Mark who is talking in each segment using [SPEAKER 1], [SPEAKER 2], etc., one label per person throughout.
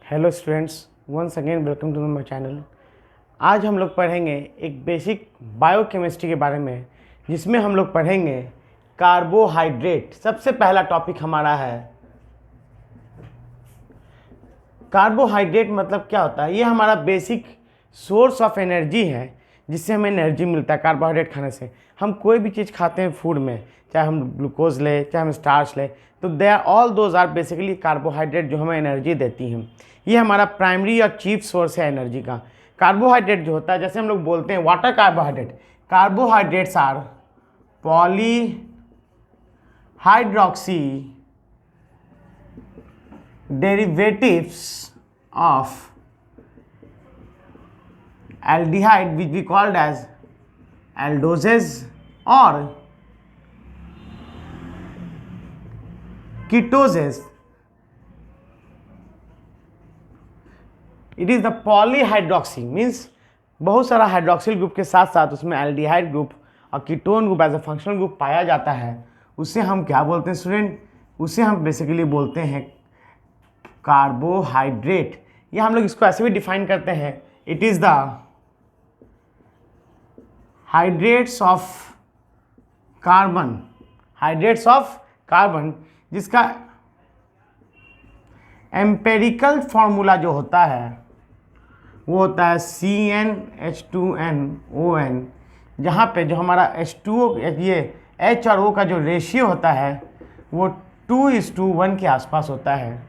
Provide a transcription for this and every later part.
[SPEAKER 1] Hello students, once again welcome to my channel. आज हम लोग पढ़ेंगे एक बेसिक बायोकेमिस्ट्री के बारे में, जिसमें हम लोग पढ़ेंगे कार्बोहाइड्रेट। सबसे पहला टॉपिक हमारा है कार्बोहाइड्रेट। मतलब क्या होता है? ये हमारा बेसिक सोर्स ऑफ एनर्जी है, जिससे हमें एनर्जी मिलता है। कार्बोहाइड्रेट खाने से हम कोई भी चीज़ खाते हैं फूड में, चाहे हम ग्लूकोज लें, चाहे हम स्टार्च लें, तो they are all those are basically carbohydrate जो हमें एनर्जी देती हैं। ये हमारा प्राइमरी और चीफ सोर्स है एनर्जी का। कार्बोहाइड्रेट जो होता है, जैसे हम लोग बोलते हैं water carbohydrate, carbohydrates are poly hydroxy derivatives of aldehyde, which we called as aldoses or ketoses. It is the polyhydroxy means बहुत सारा हाइड्रोक्सिल ग्रुप के साथ साथ उसमें एल्डिहाइड ग्रुप और ketone group as a functional group पाया जाता है। उसे हम क्या बोलते हैं स्टूडेंट? उसे हम बेसिकली बोलते हैं कार्बोहाइड्रेट। या हम लोग इसको ऐसे भी डिफाइन करते हैं, it is the hydrates of carbon, hydrates of carbon, जिसका एम्पेरिकल फॉर्मूला जो होता है वो होता है CnH2nOn, जहाँ पे जो हमारा H2O, ये H और O का जो रेशियो होता है वो 2:1 के आसपास होता है।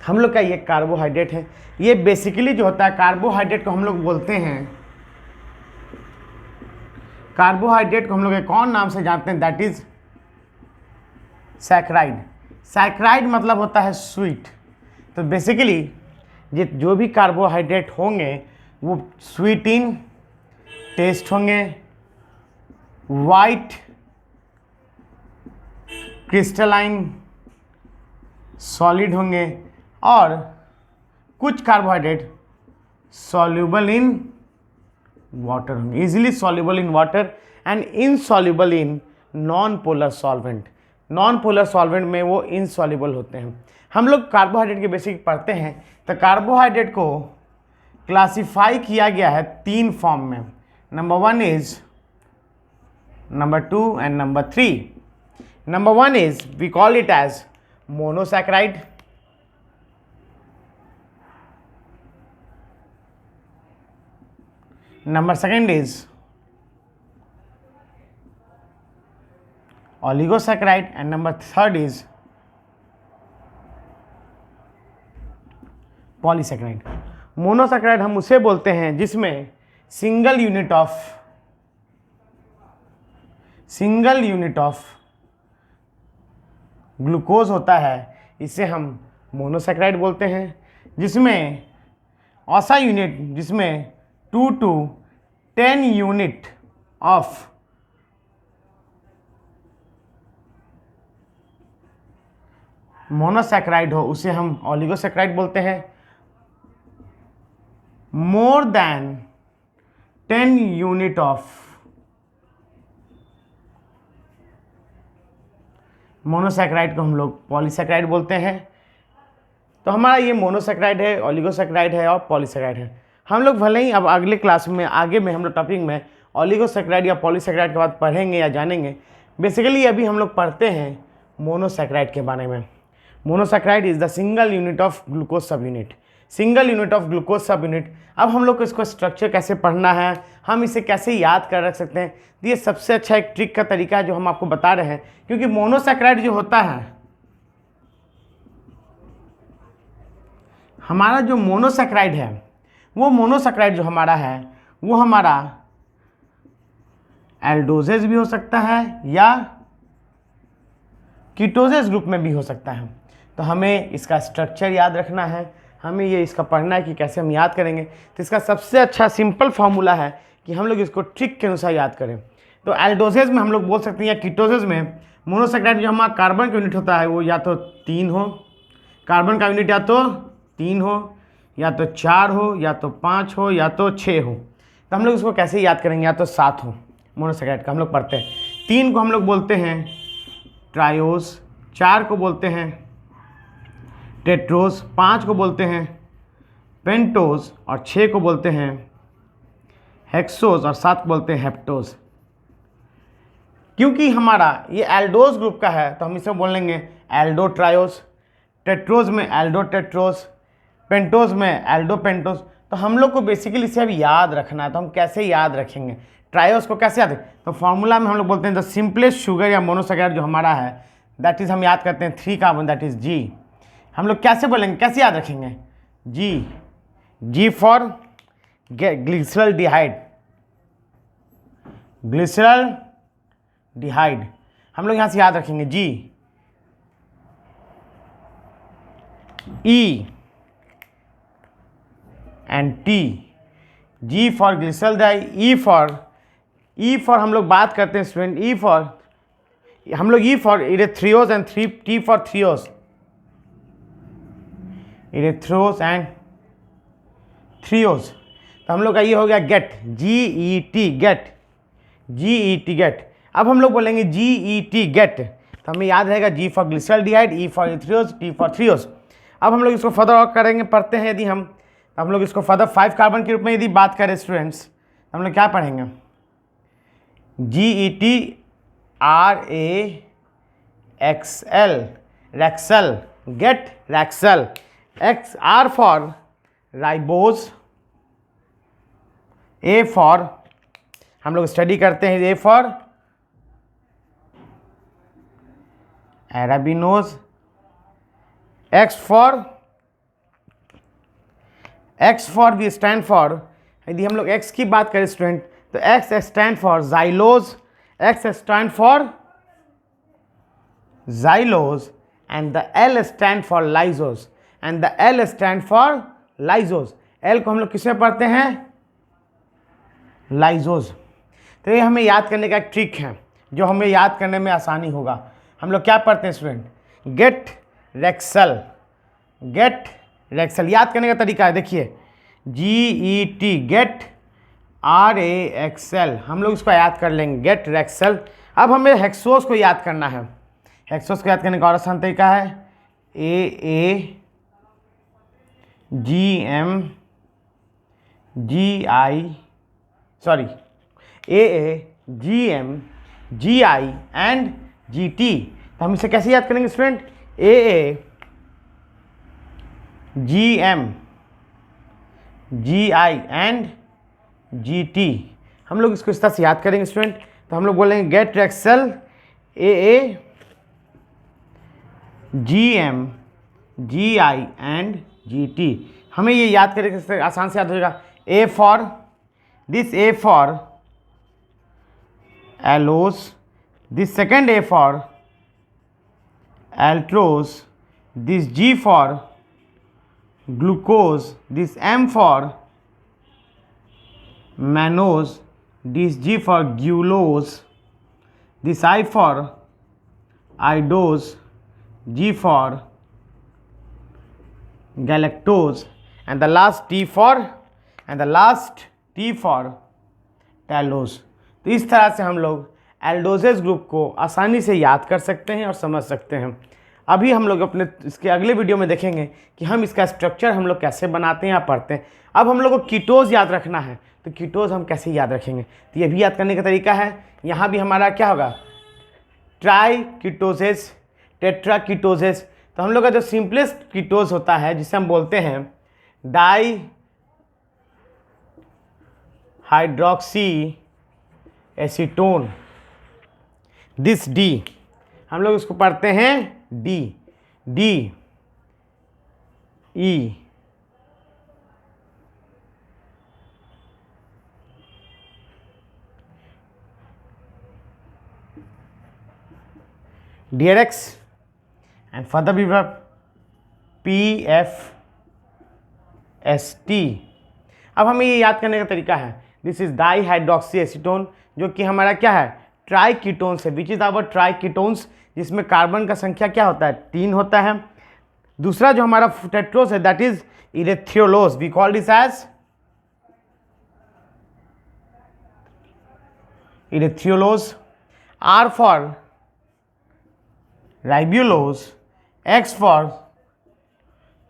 [SPEAKER 1] हम लोग का ये कार्बोहाइड्रेट है। ये बेसिकली जो होता है कार्बोहाइड्रेट को हम लोग बोलते हैं, कार्बोहाइड्रेट को हम लोग एक और नाम से जानते हैं, दैट इज सैकराइड। सैकराइड मतलब होता है स्वीट। तो बेसिकली जो भी कार्बोहाइड्रेट होंगे वो स्वीट इन टेस्ट होंगे, वाइट क्रिस्टलाइन सॉलिड होंगे, और कुछ कार्बोहाइड्रेट सॉल्युबल इन वाटर होंगे, easily soluble in water and insoluble in non polar solvent. Non polar solvent में वो इनसॉल्युबल होते हैं। हम लोग कार्बोहाइड्रेट के बेसिक पढ़ते हैं, तो कार्बोहाइड्रेट को क्लासिफाई किया गया है 3 फॉर्म में। Number 1 is, number 2 and number 3। Number 1 is we call it as monosaccharide. Number 2 is oligosaccharide and number 3 is polysaccharide. Monosaccharide हम उसे बोलते हैं जिसमें सिंगल यूनिट ऑफ ग्लूकोज होता है, इसे हम मोनोसैकेराइड बोलते हैं। जिसमें औसा यूनिट, जिसमें 2 to 10 यूनिट ऑफ मोनोसैकेराइड हो, उसे हम ओलिगोसैकेराइड बोलते हैं। More than 10 unit of monosaccharide को हम लोग पॉलीसैकेराइड बोलते हैं। तो हमारा ये मोनोसैकेराइड है, ओलिगोसैकेराइड है और पॉलीसैकेराइड है। हम लोग भले ही अब अगले क्लास में आगे में हम लोग टॉपिक में ओलिगोसैकेराइड या पॉलीसैकेराइड के बाद पढ़ेंगे या जानेंगे। बेसिकली अभी हम लोग पढ़ते हैं मोनोसैकेराइड के बारे में। Monosaccharide is the single unit of glucose सब unit, single unit of glucose सब यूनिट। अब हम लोग को इसको स्ट्रक्चर कैसे पढ़ना है, हम इसे कैसे याद कर रख सकते हैं, तो ये सबसे अच्छा एक ट्रिक का तरीका है जो हम आपको बता रहे हैं। क्योंकि मोनोसैकेराइड जो होता है, हमारा जो मोनोसैकेराइड है, वो मोनोसैकेराइड जो हमारा है वो हमारा एल्डोजेज भी हो सकता है या कीटोजेज ग्रुप में भी हो सकता है। तो हमें इसका स्ट्रक्चर याद रखना है, हमें ये इसका पढ़ना है कि कैसे हम याद करेंगे। तो इसका सबसे अच्छा सिंपल फार्मूला है कि हम लोग इसको ट्रिक के अनुसार याद करें। तो एल्डोजेज में हम लोग बोल सकते हैं, या कीटोजेज में मोनोसैकेराइड जो हमारा कार्बन का यूनिट होता है वो या तो 3 हो, कार्बन का यूनिट या तो 3 हो, या तो 4 हो, या तो 5 हो, या तो 6 हो। तो हम लोग इसको कैसे याद करेंगे? या तो 7 हो मोनोसैकेराइड का हम लोग पढ़ते हैं। 3 को हम लोग बोलते हैं ट्रायोज, 4 को बोलते हैं टेट्रोज, 5 को बोलते हैं पेंटोज, और 6 को बोलते हैं हेक्सोज, और 7 को बोलते हैं हेप्टोज। क्योंकि हमारा ये एल्डोज ग्रुप का है तो हम इसे बोलेंगे एल्डो ट्रायोज, टेट्रोज में एल्डो टेट्रोज, पेंटोज में एल्डो पेंटोज। तो हम लोग को बेसिकली इसे अब याद रखना है, तो हम कैसे याद रखेंगे ट्रायोज को, कैसे याद रखें? तो फॉर्मूला में हम लोग बोलते हैं द सिंपलेस्ट शुगर या मोनोसैकेराइड जो हमारा है दैट इज़ हम याद करते हैं 3 कार्बन, दैट इज़ जी। हम लोग कैसे बोलेंगे, कैसे याद रखेंगे? G for glyceraldehyde, glyceraldehyde हम लोग यहाँ से याद रखेंगे जी। E and T, G for glyceraldehyde, E for हम लोग बात करते हैं स्टूडेंट, हम लोग E for erythrose and T for threose, erythrose and threose. तो हम लोग का ये हो गया get, GET get, GET get. अब हम लोग बोलेंगे GET गेट, तो हमें याद रहेगा G for glyceraldehyde, E for erythrose, T for threose. अब हम लोग इसको फर्दर और करेंगे, पढ़ते हैं यदि हम, तो हम लोग इसको फर्दर 5 कार्बन के रूप में यदि बात करें स्टूडेंट्स, तो हम लोग क्या पढ़ेंगे? GET RAXL, RAXL, get RAXL. R for ribose, A for हम लोग स्टडी करते हैं, A for arabinose, X for भी स्टैंड फॉर, यदि हम लोग X की बात करें स्टूडेंट तो X stand for xylose, X stand for xylose, and the L stand for lyxose, and the L stand for lyxose. L को हम लोग किसमें पढ़ते हैं? लाइजोज। तो ये हमें याद करने का एक ट्रिक है जो हमें याद करने में आसानी होगा। हम लोग क्या पढ़ते हैं student? Get RAXL, get RAXL. याद करने का तरीका है, देखिए GET गेट RAXL, हम लोग इसको याद कर लेंगे गेट रेक्सल। अब हमें हेक्सोज को याद करना है। हेक्सोज को याद करने का और आसान तरीका है AAGM GI एंड GT। तो हम इसे कैसे याद करेंगे student? AAGM GI and GT। हम लोग इसको इस तरह से याद करेंगे स्टूडेंट। तो हम लोग बोलेंगे get RAXL AAGM GI and GT। हमें ये याद करेंगे, आसान से याद हो जाएगा। A for allose, this second A for altrose, this G for glucose, this M for mannose, this G for gulose, this I for idose, G for galactose, and the last T for talose। तो इस तरह से हम लोग एल्डोजेस group को आसानी से याद कर सकते हैं और समझ सकते हैं। अभी हम लोग अपने इसके अगले वीडियो में देखेंगे कि हम इसका स्ट्रक्चर हम लोग कैसे बनाते हैं या पढ़ते हैं। अब हम लोग को कीटोज याद रखना है, तो कीटोज हम कैसे याद रखेंगे? तो ये भी याद करने का तरीका है। यहाँ भी हमारा क्या होगा? Tri ketoses, tetra ketoses. तो हम लोग का जो सिंपलेस्ट कीटोज होता है जिसे हम बोलते हैं die hydroxy acetone, this D, हम लोग इसको पढ़ते हैं DE। DRX and further we have PFST। अब हमें ये याद करने का तरीका है, this is di hydroxy acetone, जो कि हमारा क्या है? ट्राई कीटोन्स है, which is our tri ketones, जिसमें कार्बन का संख्या क्या होता है? 3 होता है। दूसरा जो हमारा टेट्रोस है that is erythrulose, we call this as erythrulose. R for ribulose, X for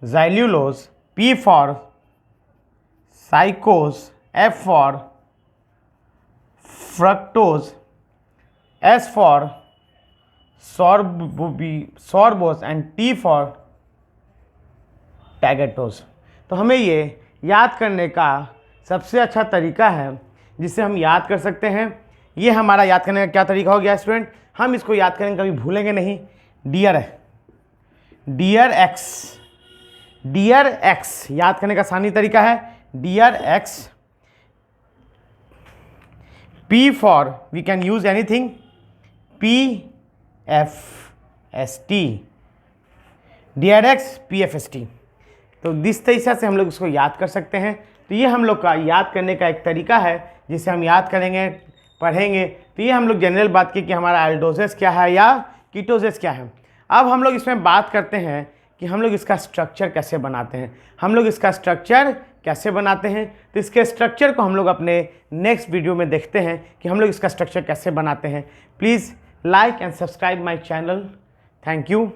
[SPEAKER 1] xylulose, P for psicose, F for fructose, S for sorbose and T for tagatose. तो हमें ये याद करने का सबसे अच्छा तरीका है जिसे हम याद कर सकते हैं। ये हमारा याद करने का क्या तरीका हो गया स्टूडेंट, हम इसको याद करेंगे, कभी भूलेंगे नहीं। डियर एक्स याद करने का आसानी तरीका है। Dear X, P for we can use anything, PFST, dear X PFST। तो जिस तरीके से हम लोग इसको याद कर सकते हैं, तो ये हम लोग का याद करने का एक तरीका है जिसे हम याद करेंगे, पढ़ेंगे। तो ये हम लोग जनरल बात की कि हमारा एल्डोसिस क्या है या कीटोसिस क्या है। अब हम लोग इसमें बात करते हैं कि हम लोग इसका स्ट्रक्चर कैसे बनाते हैं। तो इसके स्ट्रक्चर को हम लोग अपने नेक्स्ट वीडियो में देखते हैं कि हम लोग इसका स्ट्रक्चर कैसे बनाते हैं। Please like and subscribe my channel. Thank you.